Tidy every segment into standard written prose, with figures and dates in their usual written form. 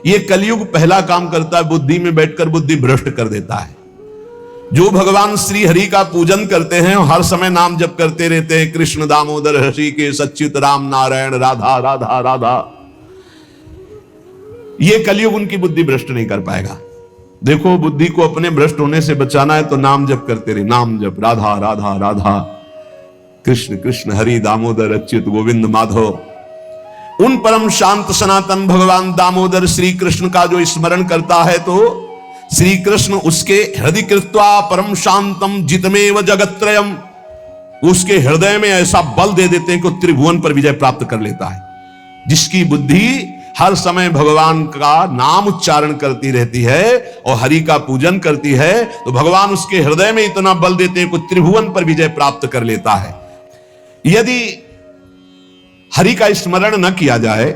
ये कलयुग पहला काम करता है, बुद्धि में बैठकर बुद्धि भ्रष्ट कर देता है। जो भगवान श्री हरि का पूजन करते हैं, हर समय नाम जप करते रहते हैं, कृष्ण दामोदर ऋषिकेश अच्युत राम नारायण राधा राधा राधा, ये कलयुग उनकी बुद्धि भ्रष्ट नहीं कर पाएगा। देखो, बुद्धि को अपने भ्रष्ट होने से बचाना है तो नाम जप करते रहे, नाम जप, राधा राधा राधा, कृष्ण कृष्ण हरि दामोदर अच्युत गोविंद माधव। उन परम शांत सनातन भगवान दामोदर श्री कृष्ण का जो स्मरण करता है तो श्री कृष्ण उसके हृदय कृत्वा परम शांतम जितमेव जगत्रयम, उसके हृदय में ऐसा बल दे देते हैं कि त्रिभुवन पर विजय प्राप्त कर लेता है। जिसकी बुद्धि हर समय भगवान का नाम उच्चारण करती रहती है और हरि का पूजन करती है, तो भगवान उसके हृदय में इतना बल देते हैं कि त्रिभुवन पर विजय प्राप्त कर लेता है। यदि हरि का स्मरण न किया जाए,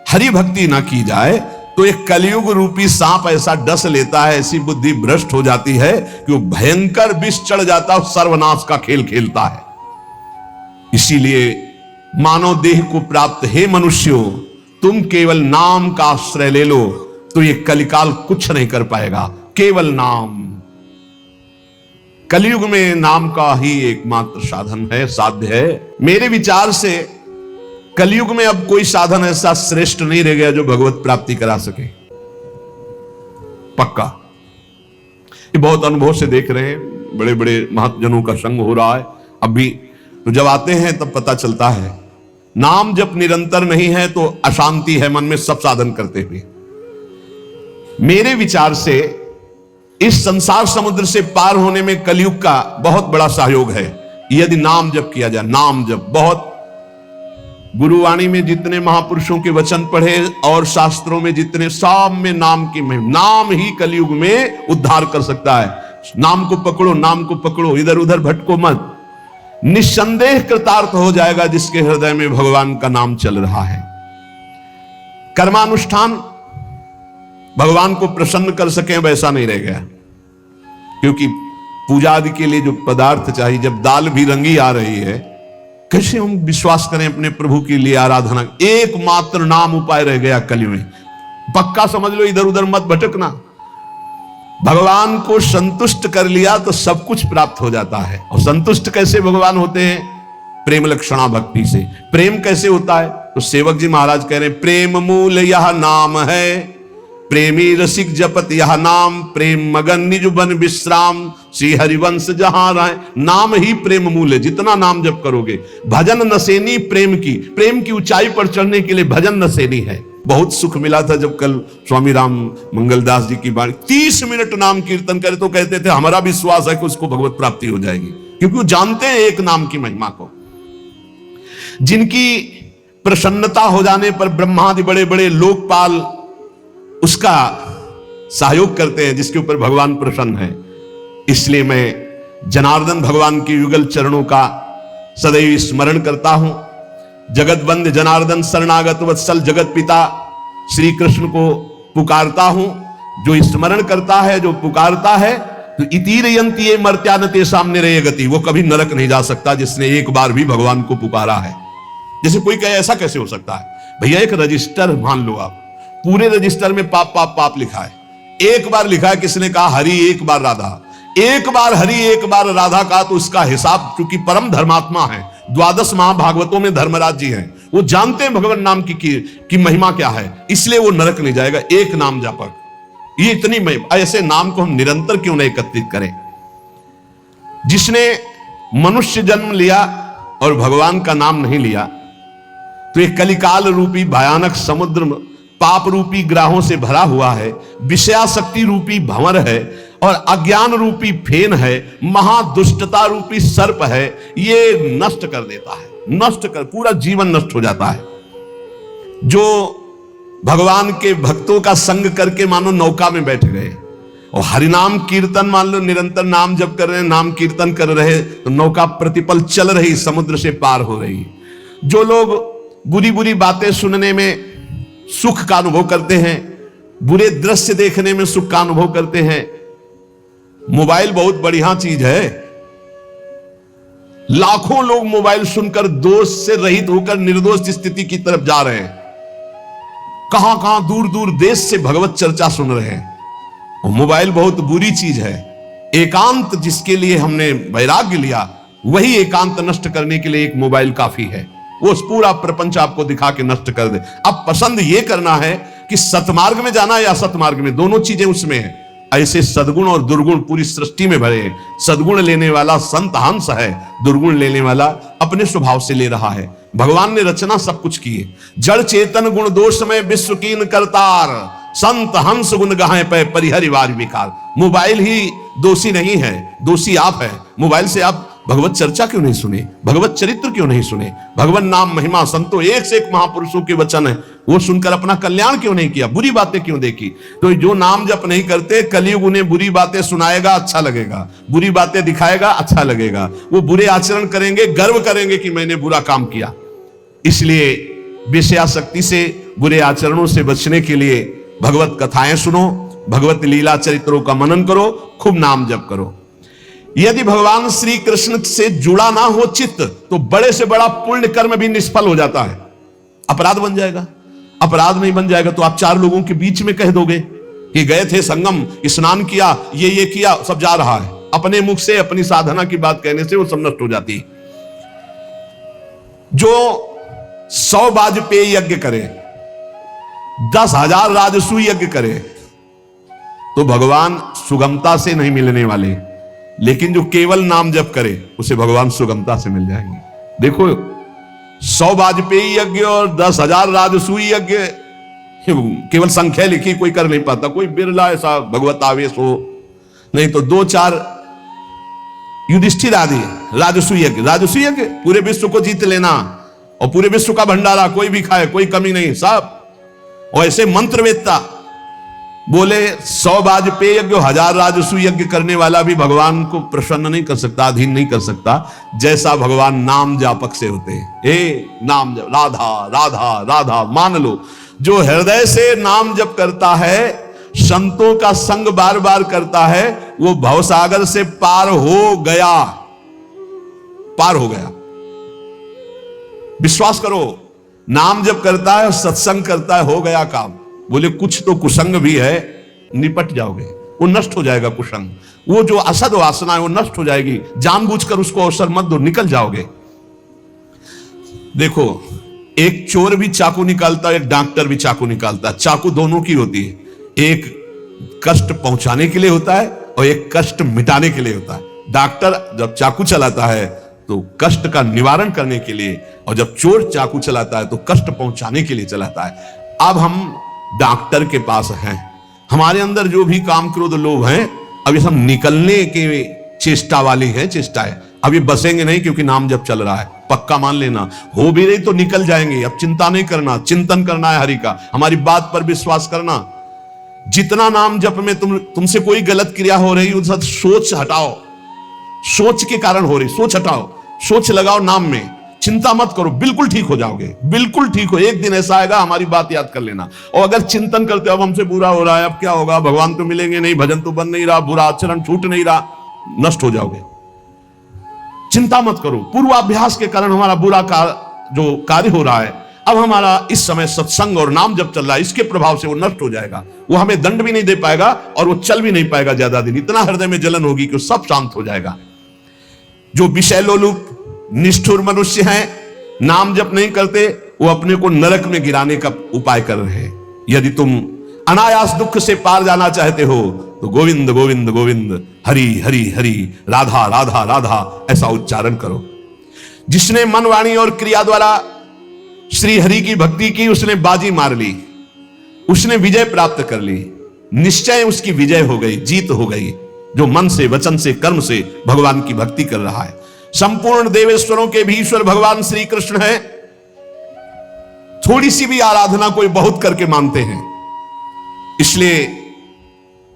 हरि भक्ति न की जाए, तो एक कलयुग रूपी सांप ऐसा डस लेता है, ऐसी बुद्धि भ्रष्ट हो जाती है कि वो भयंकर विष चढ़ जाता है, सर्वनाश का खेल खेलता है। इसीलिए मानव देह को प्राप्त हे मनुष्यों, तुम केवल नाम का आश्रय ले लो तो ये कलिकाल कुछ नहीं कर पाएगा। केवल नाम, कलयुग में नाम का ही एकमात्र साधन है, साध्य है। मेरे विचार से कलयुग में अब कोई साधन ऐसा श्रेष्ठ नहीं रह गया जो भगवत प्राप्ति करा सके, पक्का। ये बहुत अनुभव से देख रहे हैं, बड़े बड़े महत्जनों का संग हो रहा है अभी, तो जब आते हैं तब पता चलता है नाम जब निरंतर नहीं है तो अशांति है मन में, सब साधन करते हुए। मेरे विचार से इस संसार समुद्र से पार होने में कलयुग का बहुत बड़ा सहयोग है यदि नाम जप किया जाए। नाम जप बहुत, गुरुवाणी में जितने महापुरुषों के वचन पढ़े और शास्त्रों में जितने, सब में नाम की महिमा, नाम ही कलयुग में उद्धार कर सकता है। नाम को पकड़ो, नाम को पकड़ो, इधर उधर भटको मत, निस्संदेह कृतार्थ हो जाएगा जिसके हृदय में भगवान का नाम चल रहा है। कर्मानुष्ठान भगवान को प्रसन्न कर सके वैसा नहीं रह गया, क्योंकि पूजा आदि के लिए जो पदार्थ चाहिए, जब दाल भी रंगी आ रही है, कैसे हम विश्वास करें अपने प्रभु के लिए आराधना। एकमात्र नाम उपाय रह गया कलयुग में, पक्का समझ लो, इधर उधर मत भटकना। भगवान को संतुष्ट कर लिया तो सब कुछ प्राप्त हो जाता है। और संतुष्ट कैसे भगवान होते हैं? प्रेम लक्षणा भक्ति से। प्रेम कैसे होता है? तो सेवक जी महाराज कह रहे हैं, प्रेम मूल यह नाम है, प्रेमी रसिक जपत यह नाम, प्रेम मगन निज बन विश्राम, श्री हरिवंश जहां राय। नाम ही प्रेम मूल है, जितना नाम जप करोगे। भजन नसेनी प्रेम की ऊंचाई पर चढ़ने के लिए भजन नसेनी है। बहुत सुख मिला था जब कल स्वामी राम मंगलदास जी की बाणी 30 मिनट नाम कीर्तन करे तो कहते थे हमारा विश्वास है कि उसको भगवत प्राप्ति हो जाएगी, क्योंकि वो जानते हैं एक नाम की महिमा को। जिनकी प्रसन्नता हो जाने पर ब्रह्मादि बड़े बड़े लोकपाल उसका सहयोग करते हैं, जिसके ऊपर भगवान प्रसन्न है। इसलिए मैं जनार्दन भगवान के युगल चरणों का सदैव स्मरण करता हूं। जगत बंद जनार्दन शरणागत वत्सल जगत पिता श्री कृष्ण को पुकारता हूं। जो स्मरण करता है, जो पुकारता है, तो इतीरयंती ये मर्त्यानते सामने रहे गति, वो कभी नरक नहीं जा सकता जिसने एक बार भी भगवान को पुकारा है। जैसे कोई कहे ऐसा कैसे हो सकता है? भैया एक रजिस्टर मान लो आप, पूरे रजिस्टर में पाप पाप पाप लिखा है। एक बार लिखा है, किसने कहा हरि एक बार राधा, एक बार हरि एक बार राधा का, तो उसका हिसाब, चूंकि परम धर्मात्मा है, 12 महाभागवतों में धर्मराज जी हैं, वो जानते हैं भगवान नाम की महिमा क्या है, इसलिए वो नरक नहीं जाएगा। एक नाम जापक, ये इतनी महिमा। ऐसे नाम को हम निरंतर क्यों नहीं एकत्रित करें? जिसने मनुष्य जन्म लिया और भगवान का नाम नहीं लिया, तो एक कलिकाल रूपी भयानक समुद्र पाप रूपी ग्राहों से भरा हुआ है, विषयाशक्ति रूपी भंवर है, और अज्ञान रूपी फेन है, महादुष्टता रूपी सर्प है। ये नष्ट कर देता है, नष्ट कर, पूरा जीवन नष्ट हो जाता है। जो भगवान के भक्तों का संग करके मानो नौका में बैठ गए और हरिनाम कीर्तन, मान लो निरंतर नाम जप कर रहे, नाम कीर्तन कर रहे, तो नौका प्रतिपल चल रही, समुद्र से पार हो रही। जो लोग बुरी बुरी बातें सुनने में सुख का अनुभव करते हैं, बुरे दृश्य देखने में सुख का अनुभव करते हैं, मोबाइल बहुत बढ़िया चीज है। लाखों लोग मोबाइल सुनकर दोष से रहित होकर निर्दोष स्थिति की तरफ जा रहे हैं। कहां कहां दूर दूर देश से भगवत चर्चा सुन रहे हैं। और मोबाइल बहुत बुरी चीज है। एकांत जिसके लिए हमने वैराग्य लिया, वही एकांत नष्ट करने के लिए एक मोबाइल काफी है। वो पूरा प्रपंच आपको दिखा के नष्ट कर दे। अब पसंद ये करना है कि सतमार्ग में जाना या असतमार्ग में, दोनों चीजें उसमें है। ऐसे सद्गुण और दुर्गुण पूरी सृष्टि में भरे हैं। सद्गुण लेने वाला संत हंस है, दुर्गुण लेने वाला अपने स्वभाव से ले रहा है। भगवान ने रचना सब कुछ की है। जड़ चेतन गुण दोष में विश्व कीन करतार, संत हंस गुण गाहे पे परिहरिवार विकार। मोबाइल ही दोषी नहीं है, दोषी आप है। मोबाइल से आप भगवत चर्चा क्यों नहीं सुने, भगवत चरित्र क्यों नहीं सुने, भगवान नाम महिमा संतो एक से एक महापुरुषों के वचन है वो सुनकर अपना कल्याण क्यों नहीं किया, बुरी बातें क्यों देखी। तो जो नाम जप नहीं करते, कलयुग उन्हें बुरी बातें सुनाएगा, अच्छा लगेगा, बुरी बातें दिखाएगा, अच्छा लगेगा। वो बुरे आचरण करेंगे, गर्व करेंगे कि मैंने बुरा काम किया। इसलिए विषयासक्ति से, बुरे आचरणों से बचने के लिए भगवत कथाएं सुनो, भगवत लीला चरित्रों का मनन करो, खूब नाम जप करो। यदि भगवान श्री कृष्ण से जुड़ा ना हो चित्त, तो बड़े से बड़ा पुण्य कर्म भी निष्फल हो जाता है, अपराध बन जाएगा। अपराध नहीं बन जाएगा तो आप चार लोगों के बीच में कह दोगे कि गए थे संगम, स्नान किया, ये किया, सब जा रहा है। अपने मुख से अपनी साधना की बात कहने से वो सब नष्ट हो जाती है। जो 100 वाजपेयी यज्ञ करे, 10,000 राजसू यज्ञ करे, तो भगवान सुगमता से नहीं मिलने वाले। लेकिन जो केवल नाम जप करे, उसे भगवान सुगमता से मिल जाएंगे। देखो 100 वाजपेयी यज्ञ और 10,000 राजसूय यज्ञ, केवल संख्या लिखी कोई कर नहीं पाता। कोई बिरला ऐसा भगवत आवेश हो, नहीं तो 2-4 युधिष्ठिर आदि राजसूय यज्ञ। राजसूय यज्ञ पूरे विश्व को जीत लेना और पूरे विश्व का भंडारा, कोई भी खाए, कोई कमी नहीं, सब। और ऐसे मंत्रवेत्ता बोले 100 वाजपेयी यज्ञ, 1000 राजसू यज्ञ करने वाला भी भगवान को प्रसन्न नहीं कर सकता, अधीन नहीं कर सकता, जैसा भगवान नाम जापक से होते हैं। ए नाम जप, राधा राधा राधा, मान लो जो हृदय से नाम जप करता है, संतों का संग बार बार करता है, वो भवसागर से पार हो गया, पार हो गया। विश्वास करो, नाम जप करता है, सत्संग करता है, हो गया काम। बोले कुछ तो कुसंग भी है, निपट जाओगे, वो नष्ट हो जाएगा कुसंग। वो जो असद वासना है वो नष्ट हो जाएगी। जानबूझकर उसको अवसर मत दो, निकल जाओगे। देखो, एक चोर भी चाकू निकालता है, एक डॉक्टर भी चाकू निकालता है। चाकू दोनों की होती है, एक कष्ट पहुंचाने के लिए होता है और एक कष्ट मिटाने के लिए होता है। डॉक्टर जब चाकू चलाता है तो कष्ट का निवारण करने के लिए, और जब चोर चाकू चलाता है तो कष्ट पहुंचाने के लिए चलाता है। अब हम डॉक्टर के पास हैं, हमारे अंदर जो भी काम क्रोध लोभ हैं, अब ये सब निकलने के चेष्टा वाली है, चेष्टा है। अब ये बसेंगे नहीं, क्योंकि नाम जब चल रहा है, पक्का मान लेना। हो भी रही तो निकल जाएंगे। अब चिंता नहीं करना, चिंतन करना है हरि का, हमारी बात पर विश्वास करना। जितना नाम जप में तुमसे कोई गलत क्रिया हो रही, उस सोच हटाओ, सोच के कारण हो रही, सोच हटाओ, सोच लगाओ नाम में, चिंता मत करो, बिल्कुल ठीक हो जाओगे, बिल्कुल ठीक हो। एक दिन ऐसा आएगा, हमारी बात याद कर लेना। और अगर चिंतन करते हो अब हमसे बुरा हो रहा है, अब क्या होगा, भगवान तो मिलेंगे नहीं, भजन तो बन नहीं रहा, बुरा आचरण छूट नहीं रहा, नष्ट हो जाओगे। चिंता मत करो, पूर्वाभ्यास के कारण हमारा बुरा जो कार्य हो रहा है, अब हमारा इस समय सत्संग और नाम जब चल रहा है, इसके प्रभाव से वो नष्ट हो जाएगा। वो हमें दंड भी नहीं दे पाएगा और वो चल भी नहीं पाएगा ज्यादा दिन। इतना हृदय में जलन होगी कि सब शांत हो जाएगा। जो विषय लोलुप निष्ठुर मनुष्य हैं, नाम जप नहीं करते, वो अपने को नरक में गिराने का उपाय कर रहे हैं। यदि तुम अनायास दुख से पार जाना चाहते हो तो गोविंद गोविंद गोविंद, हरि हरि हरि, राधा राधा राधा, ऐसा उच्चारण करो। जिसने मन वाणी और क्रिया द्वारा श्री हरि की भक्ति की, उसने बाजी मार ली, उसने विजय प्राप्त कर ली। निश्चय उसकी विजय हो गई, जीत हो गई। जो मन से, वचन से, कर्म से भगवान की भक्ति कर रहा है। संपूर्ण देवेश्वरों के भी ईश्वर भगवान श्री कृष्ण है। थोड़ी सी भी आराधना कोई बहुत करके मानते हैं, इसलिए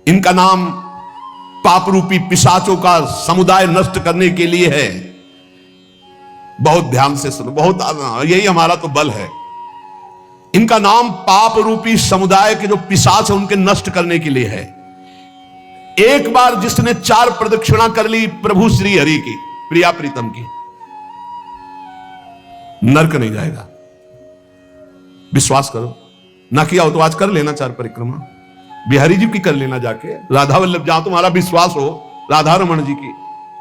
इनका नाम पाप रूपी पिशाचों का समुदाय नष्ट करने के लिए है। बहुत ध्यान से सुनो, बहुत यही हमारा तो बल है। इनका नाम पाप रूपी समुदाय के जो पिशाच है उनके नष्ट करने के लिए है। एक बार जिसने 4 प्रदक्षिणा कर ली प्रभु श्री हरि की, प्रिया प्रीतम की, नरक नहीं जाएगा। विश्वास करो, ना किया हो तो आज कर लेना 4 परिक्रमा, बिहारी जी की कर लेना जाके, राधा वल्लभ जहां तुम्हारा विश्वास हो, राधा रमन जी की,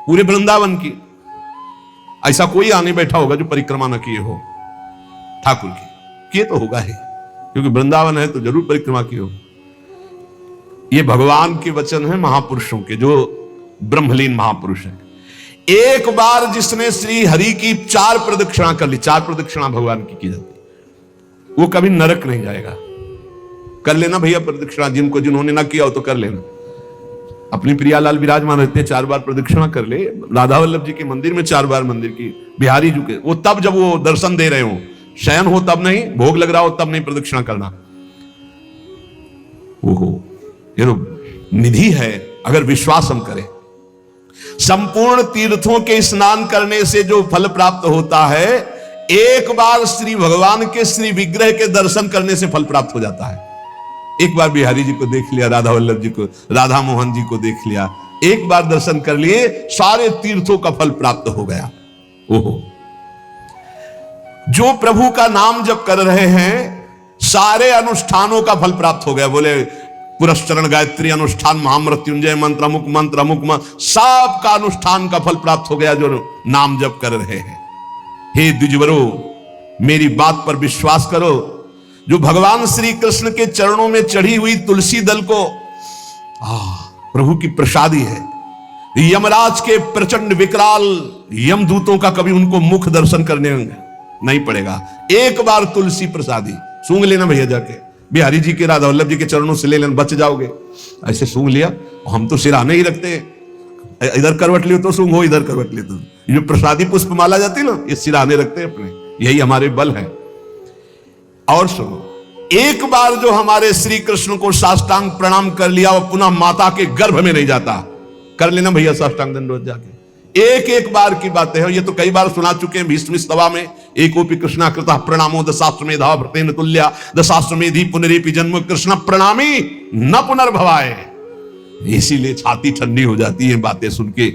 पूरे वृंदावन की। ऐसा कोई आने बैठा होगा जो परिक्रमा न किए हो ठाकुर की, किए तो होगा ही, क्योंकि वृंदावन है तो जरूर परिक्रमा की हो। ये भगवान के वचन है महापुरुषों के, जो ब्रह्मलीन महापुरुष है। एक बार जिसने श्री हरि की 4 प्रदक्षिणा कर ली, 4 प्रदक्षिणा भगवान की जाती, वो कभी नरक नहीं जाएगा। कर लेना भैया प्रदक्षिणा, जिन्होंने ना किया हो तो कर लेना। अपनी प्रियालाल विराजमान रहते हैं, 4 बार प्रदक्षिणा कर ले। राधा वल्लभ जी के मंदिर में 4 बार मंदिर की, बिहारी जी के, वो तब जब वो दर्शन दे रहे हो, शयन हो तब नहीं, भोग लग रहा हो तब नहीं प्रदक्षिणा करना। ओहो, ये तो निधि है अगर विश्वास हम करें। संपूर्ण तीर्थों के स्नान करने से जो फल प्राप्त होता है, एक बार श्री भगवान के श्री विग्रह के दर्शन करने से फल प्राप्त हो जाता है। एक बार बिहारी जी को देख लिया, राधा वल्लभ जी को, राधा मोहन जी को देख लिया, एक बार दर्शन कर लिए, सारे तीर्थों का फल प्राप्त हो गया। ओहो, जो प्रभु का नाम जप कर रहे हैं, सारे अनुष्ठानों का फल प्राप्त हो गया। बोले पुरस्चरण गायत्री अनुष्ठान, महामृत्युंजय मंत्र, अमुक मंत्र, अमुक मंत्र, सब का अनुष्ठान का फल प्राप्त हो गया जो नाम जप कर रहे हैं। हे द्विजवरो, मेरी बात पर विश्वास करो। जो भगवान श्री कृष्ण के चरणों में चढ़ी हुई तुलसी दल को प्रभु की प्रसादी है। यमराज के प्रचंड विकराल यमदूतों का कभी उनको मुख दर्शन करने नहीं पड़ेगा। एक बार तुलसी प्रसादी सूंघ लेना भैया, जाके बिहारी जी के, राधा वल्लभ जी के चरणों से ले लेना, बच जाओगे। ऐसे सूंघ लिया, हम तो सिराने ही रखते हैं, इधर करवट लियो तो सूंघो, इधर करवट लियो तो। जो प्रसादी पुष्प माला जाती है ना, ये सिराने रखते हैं अपने, यही हमारे बल है। और सुनो, एक बार जो हमारे श्री कृष्ण को साष्टांग प्रणाम कर लिया, वो पुनः माता के गर्भ में नहीं जाता। कर लेना भैया साष्टांग दंडवत जाके, एक बार की बातें हैं। ये तो कई बार सुना चुके हैं भीष्म स्तवा में। एकोपि कृष्णा कृतः प्रणामो दशाश्वमेधा भृतेन तुल्या, दशाश्वमेधी पुनरेपि जन्म कृष्ण प्रणामी न पुनर्भवाए। इसीलिए छाती ठंडी हो जाती है बातें सुन के,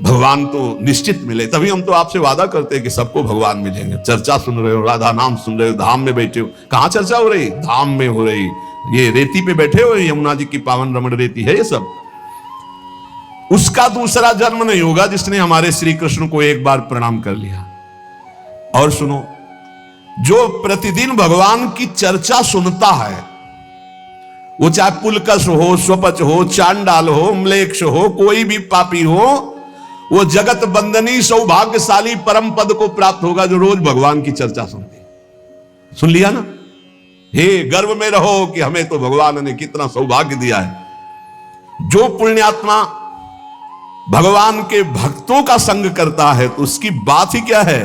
भगवान तो निश्चित मिले। तभी हम तो आपसे वादा करते हैं कि सबको भगवान मिलेंगे। चर्चा सुन रहे हो, राधा नाम सुन रहे हो, धाम में बैठे हो। कहां चर्चा हो रही? धाम में हो रही। ये रेती पे बैठे हो, यमुना जी की पावन रमण रेती है ये सब। उसका दूसरा जन्म नहीं होगा जिसने हमारे श्री कृष्ण को एक बार प्रणाम कर लिया। और सुनो, जो प्रतिदिन भगवान की चर्चा सुनता है, वो चाहे पुलकस हो, स्वपच हो, चांडाल हो, म्लेच्छ हो, कोई भी पापी हो, वो जगत बंदनी सौभाग्यशाली परम पद को प्राप्त होगा जो रोज भगवान की चर्चा सुनते। सुन लिया ना? हे गर्व में रहो कि हमें तो भगवान ने कितना सौभाग्य दिया है। जो पुण्यात्मा भगवान के भक्तों का संग करता है तो उसकी बात ही क्या है।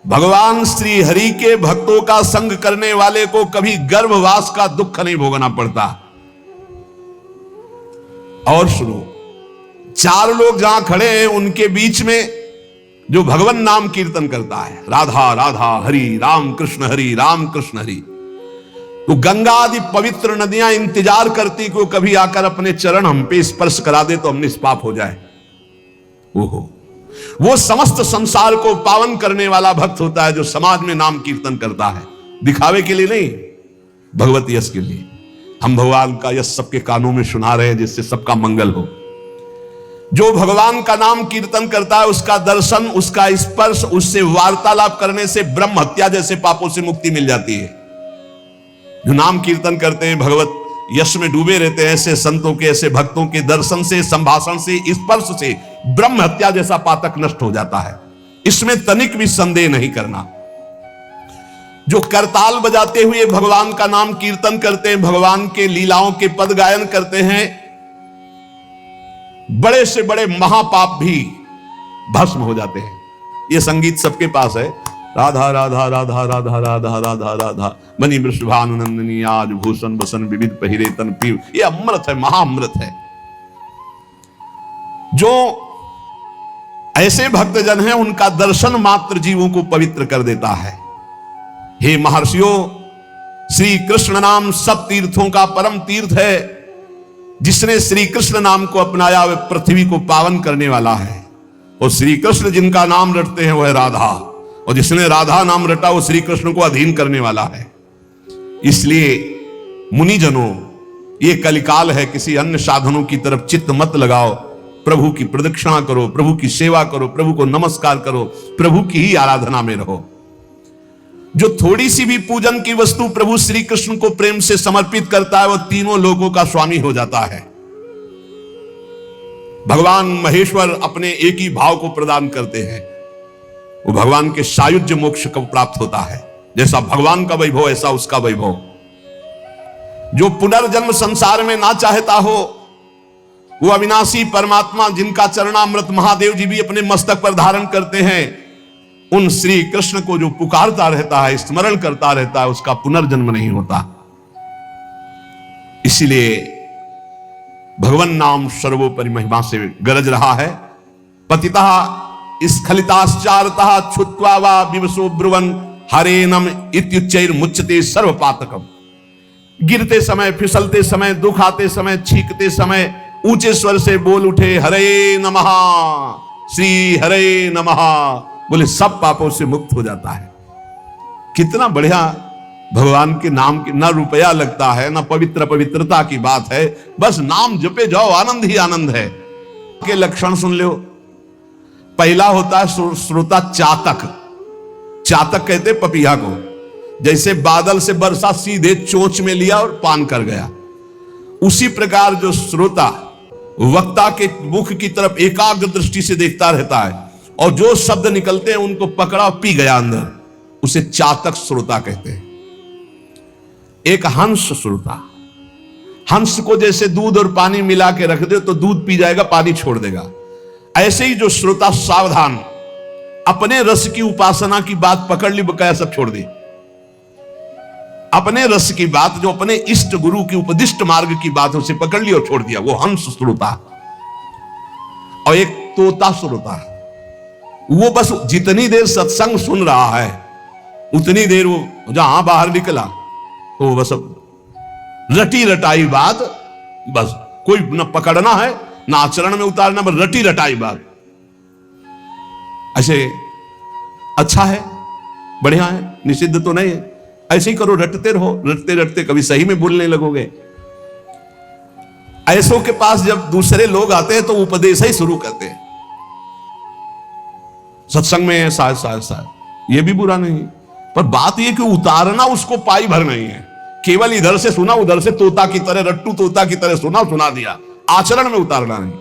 भगवान श्री हरि के भक्तों का संग करने वाले को कभी गर्भवास का दुख नहीं भोगना पड़ता। और सुनो, 4 लोग जहां खड़े हैं उनके बीच में जो भगवान नाम कीर्तन करता है, राधा राधा हरि राम कृष्ण हरि, तो गंगा आदि पवित्र नदियां इंतजार करती को कभी आकर अपने चरण हम पे स्पर्श करा दे तो हम निष्पाप हो जाए। ओहो, वो समस्त संसार को पावन करने वाला भक्त होता है जो समाज में नाम कीर्तन करता है, दिखावे के लिए नहीं, भगवत यश के लिए। हम भगवान का यश सबके कानों में सुना रहे हैं जिससे सबका मंगल हो। जो भगवान का नाम कीर्तन करता है उसका दर्शन, उसका स्पर्श, उससे वार्तालाप करने से ब्रह्म हत्या जैसे पापों से मुक्ति मिल जाती है। जो नाम कीर्तन करते हैं, भगवत यश में डूबे रहते हैं, ऐसे संतों के, ऐसे भक्तों के दर्शन से, संभाषण से, स्पर्श से ब्रह्म हत्या जैसा पातक नष्ट हो जाता है। इसमें तनिक भी संदेह नहीं करना। जो करताल बजाते हुए भगवान का नाम कीर्तन करते हैं, भगवान के लीलाओं के पद गायन करते हैं, बड़े से बड़े महापाप भी भस्म हो जाते हैं। ये संगीत सबके पास है। राधा राधा राधा राधा राधा राधा राधा मणि वृषभानुनंदिनी आज भूषण बसन विविध पहिरे तन पीव। ये अमृत है, महाअमृत है। जो ऐसे भक्तजन हैं उनका दर्शन मात्र जीवों को पवित्र कर देता है। हे महर्षियों, श्री कृष्ण नाम सब तीर्थों का परम तीर्थ है। जिसने श्री कृष्ण नाम को अपनाया वह पृथ्वी को पावन करने वाला है। और श्री कृष्ण जिनका नाम रटते हैं वह राधा, और जिसने राधा नाम रटा वो श्री कृष्ण को अधीन करने वाला है। इसलिए मुनिजनों, ये कलिकाल है, किसी अन्य साधनों की तरफ चित्त मत लगाओ। प्रभु की प्रदक्षिणा करो, प्रभु की सेवा करो, प्रभु को नमस्कार करो, प्रभु की ही आराधना में रहो। जो थोड़ी सी भी पूजन की वस्तु प्रभु श्री कृष्ण को प्रेम से समर्पित करता है, वो तीनों लोगों का स्वामी हो जाता है। भगवान महेश्वर अपने एक ही भाव को प्रदान करते हैं, वो भगवान के सायुज्य मोक्ष को प्राप्त होता है। जैसा भगवान का वैभव ऐसा उसका वैभव। जो पुनर्जन्म संसार में ना चाहता हो, वो अविनाशी परमात्मा जिनका चरणामृत महादेव जी भी अपने मस्तक पर धारण करते हैं, उन श्री कृष्ण को जो पुकारता रहता है, स्मरण करता रहता है, उसका पुनर्जन्म नहीं होता। इसलिए भगवान नाम सर्वोपरि महिमा से गरज रहा है। पतितः स्खलिताश्चारतः छुत्वा वा विवशो ब्रुवन् हरेनम इत्युच्चैर मुच्यते सर्वपातकम। गिरते समय, फिसलते समय, दुख आते समय, छींकते समय ऊंचे स्वर से बोल उठे हरे नमः, श्री हरे नमः, बोले सब पापों से मुक्त हो जाता है। कितना बढ़िया भगवान के नाम की ना रुपया लगता है, ना पवित्रता की बात है, बस नाम जपे जाओ, आनंद ही आनंद है। के लक्षण सुन लो। पहला होता है श्रोता चातक। चातक कहते पपीहा को। जैसे बादल से वर्षा सीधे चोंच में लिया और पान कर गया, उसी प्रकार जो श्रोता वक्ता के मुख की तरफ एकाग्र दृष्टि से देखता रहता है और जो शब्द निकलते हैं उनको पकड़ा और पी गया अंदर, उसे चातक श्रोता कहते हैं। एक हंस श्रोता। हंस को जैसे दूध और पानी मिला के रख दे तो दूध पी जाएगा, पानी छोड़ देगा। ऐसे ही जो श्रोता सावधान, अपने रस की उपासना की बात पकड़ ली, बकाया सब छोड़ दी। अपने रस की बात, जो अपने इष्ट गुरु की उपदिष्ट मार्ग की बात, उसे पकड़ ली और छोड़ दिया, वो हंस श्रोता। और एक तोता श्रोता, वो बस जितनी देर सत्संग सुन रहा है उतनी देर वो जहां बाहर निकला तो वो बस रटी रटाई बात, बस कोई न पकड़ना है ना आचरण में उतारना, बस रटी रटाई बात। ऐसे अच्छा है, बढ़िया है, निषिद्ध तो नहीं है। ऐसे ही करो, रटते रहो, रटते रटते कभी सही में बोलने लगोगे। ऐसों के पास जब दूसरे लोग आते हैं तो उपदेश ही शुरू करते हैं। सत्संग में शायद ये भी बुरा नहीं, पर बात यह कि उतारना उसको पाई भर नहीं है। केवल इधर से सुना, उधर से तोता की तरह, रट्टू तोता की तरह सुना दिया, आचरण में उतारना नहीं।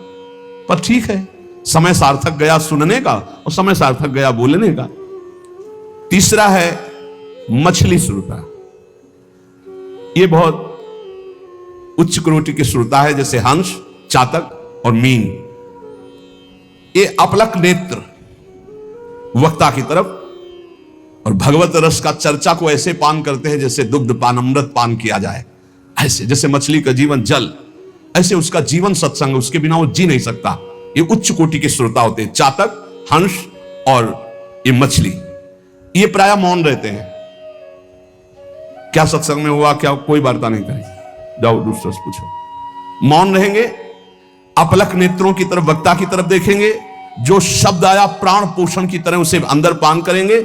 पर ठीक है, समय सार्थक गया सुनने का और समय सार्थक गया बोलने का। तीसरा है मछली श्रोता। यह बहुत उच्च कोटि के श्रोता है, जैसे हंस, चातक और मीन। ये अपलक नेत्र वक्ता की तरफ और भगवत रस का चर्चा को ऐसे पान करते हैं जैसे दुग्ध पान, अमृत पान किया जाए। ऐसे जैसे मछली का जीवन जल, ऐसे उसका जीवन सत्संग, उसके बिना वो जी नहीं सकता। ये उच्च कोटि के श्रोता होते हैं, चातक, हंस और ये मछली। ये प्राय मौन रहते हैं। क्या सत्संग में हुआ, क्या कोई वार्ता नहीं करेगी, जाओ दूसरे से पूछो। मौन रहेंगे, अपलक नेत्रों की तरफ, वक्ता की तरफ देखेंगे। जो शब्द आया प्राण पोषण की तरह उसे अंदर पान करेंगे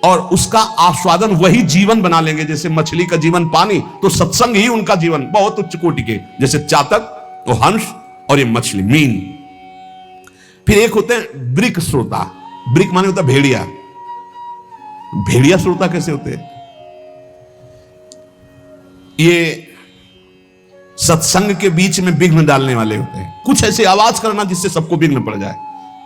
और उसका आस्वादन वही जीवन बना लेंगे। जैसे मछली का जीवन पानी, तो सत्संग ही उनका जीवन। बहुत उच्च कोटि के, जैसे चातक, तो हंस और ये मछली, मीन। फिर एक होते हैं ब्रिक श्रोता। ब्रिक माने होता भेड़िया। भेड़िया श्रोता कैसे होते हैं? ये सत्संग के बीच में विघ्न डालने वाले होते हैं। कुछ ऐसे आवाज करना जिससे सबको विघ्न पड़ जाए।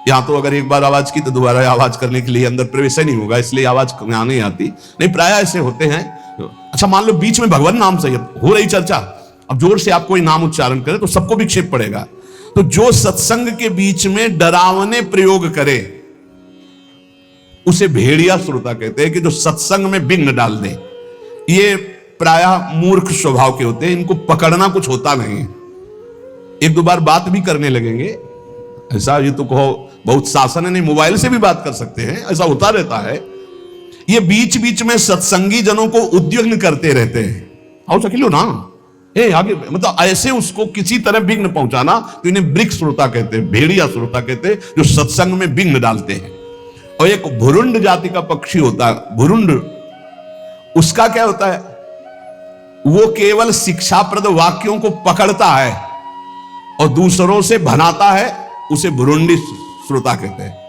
यहां तो अगर एक बार आवाज की तो दोबारा आवाज करने के लिए अंदर प्रवेश ही नहीं होगा, इसलिए आवाज यहां नहीं आती। नहीं, प्राय ऐसे होते हैं। अच्छा, मान लो बीच में भगवान नाम से हो रही चर्चा, अब जोर से आप कोई नाम उच्चारण करें तो सबको विक्षेप पड़ेगा। तो जो सत्संग के बीच में डरावने प्रयोग करे उसे भेड़िया श्रोता कहते हैं, कि जो सत्संग में विघ्न डाल दे। ये प्राय मूर्ख स्वभाव के होते हैं, इनको पकड़ना कुछ होता नहीं है। एक दो बार बात भी करने लगेंगे, ऐसा ये तो कहो बहुत शासन है, नहीं मोबाइल से भी बात कर सकते हैं, ऐसा होता रहता है। ये बीच बीच में सत्संगी जनों को उद्विग्न करते रहते हैं। आओ सकिलो ना, आगे, मतलब ऐसे उसको किसी तरह विघ्न पहुंचाना, तो इन्हें ब्रिक श्रोता कहते हैं, भेड़िया श्रोता कहते हैं, जो सत्संग में विघ्न डालते हैं। और एक भुरुंड जाति का पक्षी होता है, भुरुंड। उसका क्या होता है? वो केवल शिक्षाप्रद वाक्यों को पकड़ता है और दूसरों से भनाता है, उसे भुरुंडी श्रोता कहते हैं।